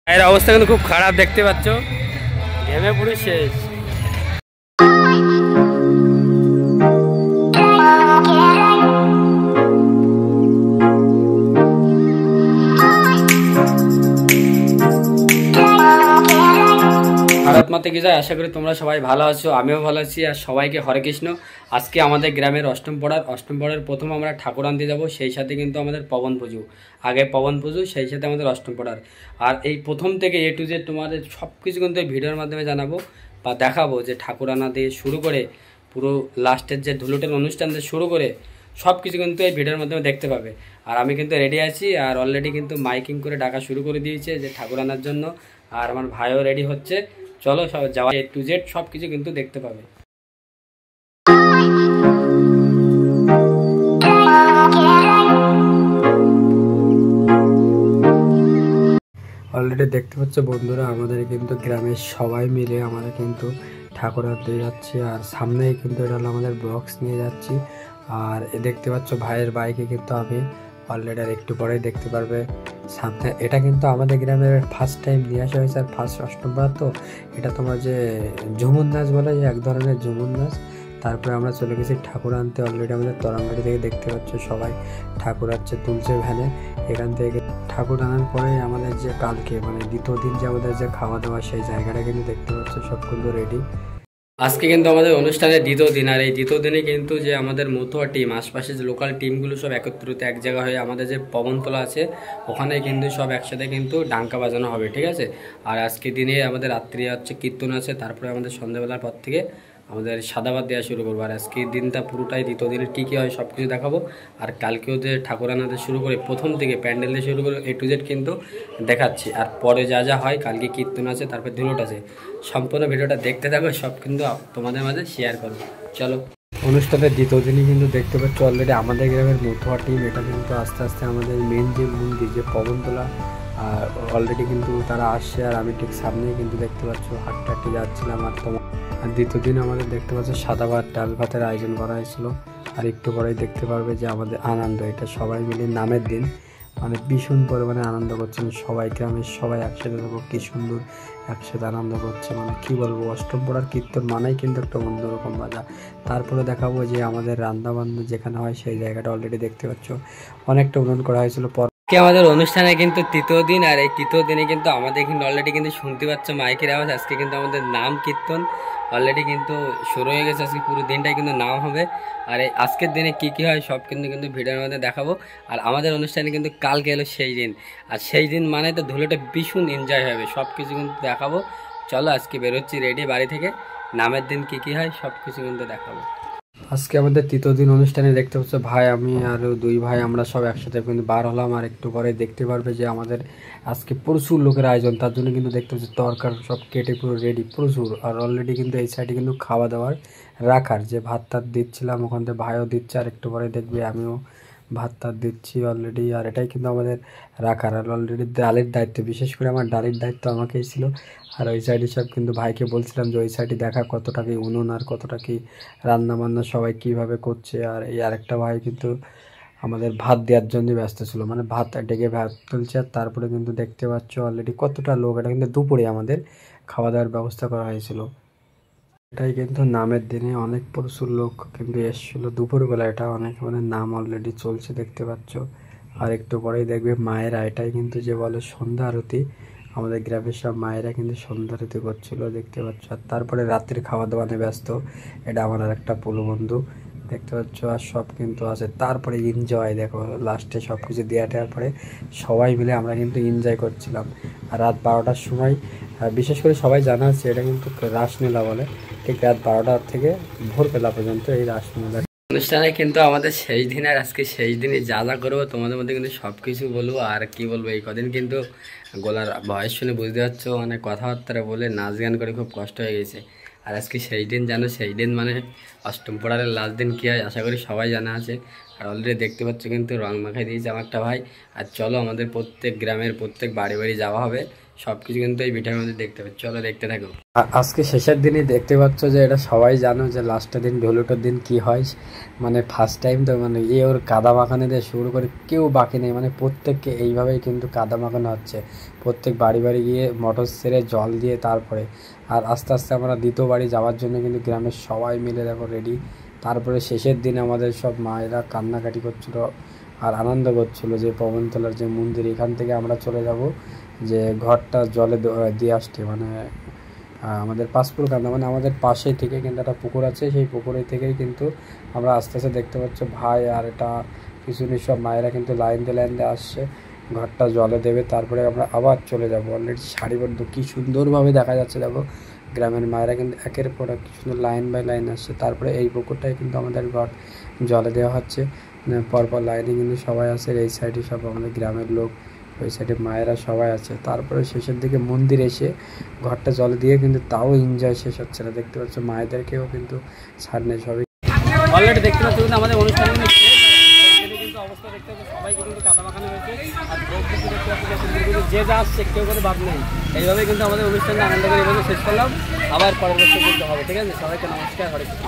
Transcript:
এর অবস্থা কিন্তু খুব খারাপ দেখতে পাচ্ছ, ঘেমে পুরো শেষ। ভারত মাতা কি জয়। আশা করি তোমরা সবাই ভালো আছো, আমিও ভালো আছি। আর সবাইকে হরে কৃষ্ণ। আজকে আমাদের গ্রামের অষ্টম পড়ার প্রথম আমরা ঠাকুর আনতে যাবো, সেই সাথে কিন্তু আমাদের পবন পুজো। আগে পবন পুজো, সেই সাথে আমাদের অষ্টম পড়ার। আর এই প্রথম থেকে এ টু জেড তোমাদের সব কিছু কিন্তু এই ভিডিওর মাধ্যমে জানাবো বা দেখাবো, যে ঠাকুর আনা দিয়ে শুরু করে পুরো লাস্টের যে ধুলুটের অনুষ্ঠান দিয়ে শুরু করে সব কিছু কিন্তু এই ভিডিওর মাধ্যমে দেখতে পাবে। আর আমি কিন্তু রেডি আছি, আর অলরেডি কিন্তু মাইকিং করে ডাকা শুরু করে দিয়েছে যে ঠাকুর আনার জন্য। আর আমার ভাইও রেডি হচ্ছে। চলো সব যাওয়া, এ টু জেড সব কিছু কিন্তু দেখতে পাবে। অলরেডি দেখতে পাচ্ছ বন্ধুরা, আমাদের কিন্তু গ্রামের সবাই মিলে আমরা কিন্তু ঠাকুর আনতে যাচ্ছি। আর সামনেই কিন্তু এটা হলো আমাদের বক্স নিয়ে যাচ্ছি। আর দেখতে পাচ্ছ ভাইয়ের বাইকে কিন্তু আমি অলরেডি আর একটু পরেই দেখতে পারবে সামনে। এটা কিন্তু আমাদের গ্রামের ফার্স্ট টাইম নিয়ে আসা হয়েছে, আর ফার্স্ট অষ্টমবার তো। এটা তোমার যে ঝুমুর নাচ বলে, যে এক ধরনের ঝুমুর নাচ। তারপরে আমরা চলে গেছি ঠাকুর আনতে। অলরেডি আমাদের তরঙ্গাড়ি থেকে দেখতে পাচ্ছ সবাই ঠাকুর আনছে, তুলছে ভ্যানে। এখান থেকে ঠাকুর আনার পরে আমাদের যে কালকে মানে দ্বিতীয় দিন যে আমাদের যে খাওয়া দাওয়া, সেই জায়গাটা কিন্তু দেখতে পাচ্ছ সব কিন্তু রেডি। আজকে কিন্তু আমাদের অনুষ্ঠানের দ্বিতীয় দিন। আর এই দ্বিতীয় দিনে কিন্তু যে আমাদের মতুয়া টিম, আশপাশে যে লোকাল টিমগুলো সব একত্রিত এক জায়গা হয়ে আমাদের যে পবনতলা আছে ওখানে কিন্তু সব একসাথে কিন্তু ডাঙ্কা বাজানো হবে, ঠিক আছে। আর আজকে দিনে আমাদের রাত্রি হচ্ছে কীর্তন আছে, তারপরে আমাদের সন্ধ্যাবেলার পর থেকে আমাদের সাদাবাদ দেওয়া শুরু করবো। আর আজকে দিনটা পুরোটাই দ্বিতীয় দিনে কী কী হয় সব কিছু দেখাবো। আর কালকেও যে ঠাকুর আনাতে শুরু করে প্রথম থেকে প্যান্ডেল দিয়ে শুরু করে এ টু জেড কিন্তু দেখাচ্ছি। আর পরে যা যা হয়, কালকে কীর্তন আছে, তারপর ধুলোট আছে। সম্পূর্ণ ভিডিওটা দেখতে থাকো, সব কিন্তু তোমাদের মাঝে শেয়ার করবো। চলো, অনুষ্ঠানের দ্বিতীয় দিনই কিন্তু দেখতে পাচ্ছ অলরেডি আমাদের গ্রামের মতুয়া টিম। এটা কিন্তু আস্তে আস্তে আমাদের মেন যে মন্দির, যে পবনতলা, অলরেডি কিন্তু তারা আসছে। আর আমি ঠিক সামনেই কিন্তু দেখতে পাচ্ছ হাঁটতে হাঁটতে যাচ্ছিলাম। আর দ্বিতীয় দিন আমাদের দেখতে পাচ্ছ সাদা ভাত ডাল ভাতের আয়োজন করা হয়েছিল। আর একটু পরেই দেখতে পারবে যে আমাদের আনন্দ, এটা সবাই মিলে নামের দিন মানে ভীষণ পরিমাণে আনন্দ করছেন সবাই। গ্রামের সবাই একসাথে থাকো, কি সুন্দর একসাথে আনন্দ করছে। মানে কি বলবো, অষ্টম পড়ার কীর্তন মানেই কিন্তু একটা অন্যরকম মজা। তারপরে দেখাবো যে আমাদের রান্নাবান্না যেখানে হয় সেই জায়গাটা অলরেডি দেখতে পাচ্ছ অনেকটা উন্নয়ন করা হয়েছিল। আমাদের অনুষ্ঠানে কিন্তু তৃতীয় দিন। আর এই তৃতীয় দিনে কিন্তু আমাদের কিন্তু অলরেডি কিন্তু শুনতে পাচ্ছ মাইকের আওয়াজ। আজকে কিন্তু আমাদের নাম কীর্তন অলরেডি কিন্তু শুরু হয়ে গেছে। আজকে পুরো দিনটাই কিন্তু নাম হবে। আর এই আজকের দিনে কি কি হয় সব কিন্তু কিন্তু ভিডিওর মধ্যে দেখাবো। আর আমাদের অনুষ্ঠানে কিন্তু কালকে এলো সেই দিন। আর সেই দিন মানে তো ধুলোটা ভীষণ এনজয় হবে, সব কিছু কিন্তু দেখাবো। চলো আজকে বেরোচ্ছি রেডি বাড়ি থেকে, নামের দিন কি কি হয় সব কিছু কিন্তু দেখাবো। আজকে আমাদের তৃতীয় দিন অনুষ্ঠানে দেখতে পাচ্ছ ভাই, আমি আর দুই ভাই আমরা সব একসাথে কিন্তু বার হলাম। আর একটু পরে দেখতে পারবে যে আমাদের আজকে প্রচুর লোকের আয়োজন। তার জন্য কিন্তু দেখতে পাচ্ছি তরকার সব কেটে পুরো রেডি প্রচুর। আর অলরেডি কিন্তু এই সাইডে কিন্তু খাওয়া দাওয়ার রাখার যে ভাত টাত দিচ্ছিলাম, ওখান থেকে ভাইও দিচ্ছে। আর একটু পরে দেখবে আমিও ভাত টাত দিচ্ছি অলরেডি। আর এটাই কিন্তু আমাদের রাখার। আর অলরেডি ডালের দায়িত্ব, বিশেষ করে আমার ডালের দায়িত্ব আমাকেই ছিল। আর ওই সাইডে সব কিন্তু ভাইকে বলছিলাম যে ওই সাইডে দেখা কতটা কি উনুন আর কতটা কি রান্না বান্না সবাই কিভাবে করছে। আর এই আরেকটা ভাই কিন্তু আমাদের ভাত দেওয়ার জন্য ব্যস্ত ছিল, মানে ভাত ডেকে ভাত তুলছে। আর তারপরে কিন্তু দেখতে পাচ্ছ অলরেডি কতটা লোক। এটা কিন্তু দুপুরে আমাদের খাওয়া দাওয়ার ব্যবস্থা করা হয়েছিল। এটাই কিন্তু নামের দিনে অনেক প্রচুর লোক কিন্তু এসেছিলো দুপুরবেলা। এটা অনেক মানে নাম অলরেডি চলছে দেখতে পাচ্ছ। আর একটু পরেই দেখবে মায়েরা, এটাই কিন্তু যে বলে সন্ধ্যা আরতি, আমাদের গ্রামের সব মায়েরা কিন্তু সন্ধ্যা আরতি করছিল দেখতে পাচ্ছ। আর তারপরে রাত্রির খাওয়া দাওয়া নিয়ে ব্যস্ত। এটা আমার আর একটা পুলো বন্ধু দেখতে পাচ্ছ। আর সব কিন্তু আছে। তারপরে এনজয় দেখো, লাস্টে সব কিছু দেওয়া টেয়ার পরে সবাই মিলে আমরা কিন্তু এনজয় করছিলাম। আর রাত 12টার সময়, বিশেষ করে সবাই জানা আছে এটা কিন্তু রাসমেলা বলে, ঠিক রাত 12টার থেকে ভোরবেলা পর্যন্ত এই রাসমেলা অনুষ্ঠানে কিন্তু আমাদের শেষ দিন। আর আজকে শেষ দিনে যা যা করবো তোমাদের মধ্যে কিন্তু সব কিছু বলবো। আর কি বলবো, এই কদিন কিন্তু গলার ভয়েস শুনে বুঝতে পারছো, মানে কথাবার্তা বলে নাচ গান করে খুব কষ্ট হয়ে গেছে। আর আজকে সেই দিন জানো, সেই দিন মানে অষ্টম পড়ার লাস্ট দিন কী হয় আশা করি সবাই জানা আছে। আর অলরেডি দেখতে পাচ্ছ কিন্তু রং মাখাই দিয়েছে আমার একটা ভাই। আর চলো আমাদের প্রত্যেক গ্রামের প্রত্যেক বাড়ি বাড়ি যাওয়া হবে, সবকিছু কিন্তু এই ভিডিওর মধ্যে দেখতে পাচ্ছ, চলো দেখতে থাকো। আজকে শেষের দিনই দেখতে পাচ্ছ যে এটা সবাই জানো যে লাস্টের দিন ঢোলুটোর দিন কি হয়, মানে ফার্স্ট টাইম তো মানে ওর কাদা মাখানো দিয়ে শুরু করে কেউ বাকি নেই, মানে প্রত্যেককে এইভাবেই কিন্তু কাদা মাখানো হচ্ছে। প্রত্যেক বাড়ি বাড়ি গিয়ে মোটর সেরে জল দিয়ে তারপরে আর আস্তে আস্তে আমরা দ্বিতীয় বাড়ি যাওয়ার জন্য কিন্তু গ্রামের সবাই মিলে দেখো রেডি। তারপরে শেষের দিন আমাদের সব মায়েরা কান্নাকাটি করছিল আর আনন্দ করছিল যে পবনতলার যে মন্দির, এখান থেকে আমরা চলে যাব যে ঘরটা জলে দিয়ে আসতে, মানে আমাদের পাঁচপুর কান্দা, মানে আমাদের পাশেই থেকে কিন্তু একটা পুকুর আছে, সেই পুকুরের থেকেই কিন্তু আমরা আস্তে আস্তে দেখতে পাচ্ছ ভাই আর এটা কিছু সব মায়েরা কিন্তু লাইন দিয়ে আসছে, ঘরটা জলে দেবে, তারপরে আমরা আবার চলে যাব। অলরেডি সারিবদ্ধ কী সুন্দরভাবে দেখা যাচ্ছে দেখো, গ্রামের মায়েরা কিন্তু একের পর এক সুন্দর লাইন বাই লাইন আসছে। তারপরে এই পুকুরটাই কিন্তু আমাদের ঘর জলে দেওয়া হচ্ছে, পরপর লাইনে কিন্তু সবাই আছে, এই সাইডে সব আমাদের গ্রামের লোক, ওই সাইডে মায়েরা সবাই আছে। তারপরে শেষের দিকে মন্দির এসে ঘরটা জলে দিয়ে কিন্তু তাও এনজয় শেষ হচ্ছে না, দেখতে পাচ্ছ মায়েদেরকেও কিন্তু ছাড় নেই সবাই। অলরেডি দেখতে পাচ্ছ কিন্তু আমাদের অনুষ্ঠান কিন্তু অবস্থা দেখতে পাচ্ছ, সবাইকে কিন্তু কাদা মাখানো হয়েছে আর যে যা আসছে কেউ করে বাদ নেই। এইভাবে কিন্তু আমাদের অনুষ্ঠানটা আনন্দ করে এভাবে শেষ করলাম, আবার পরবর্তী কিন্তু হবে। ঠিক আছে, সবাইকে নমস্কার, হরে কৃষ্ণ।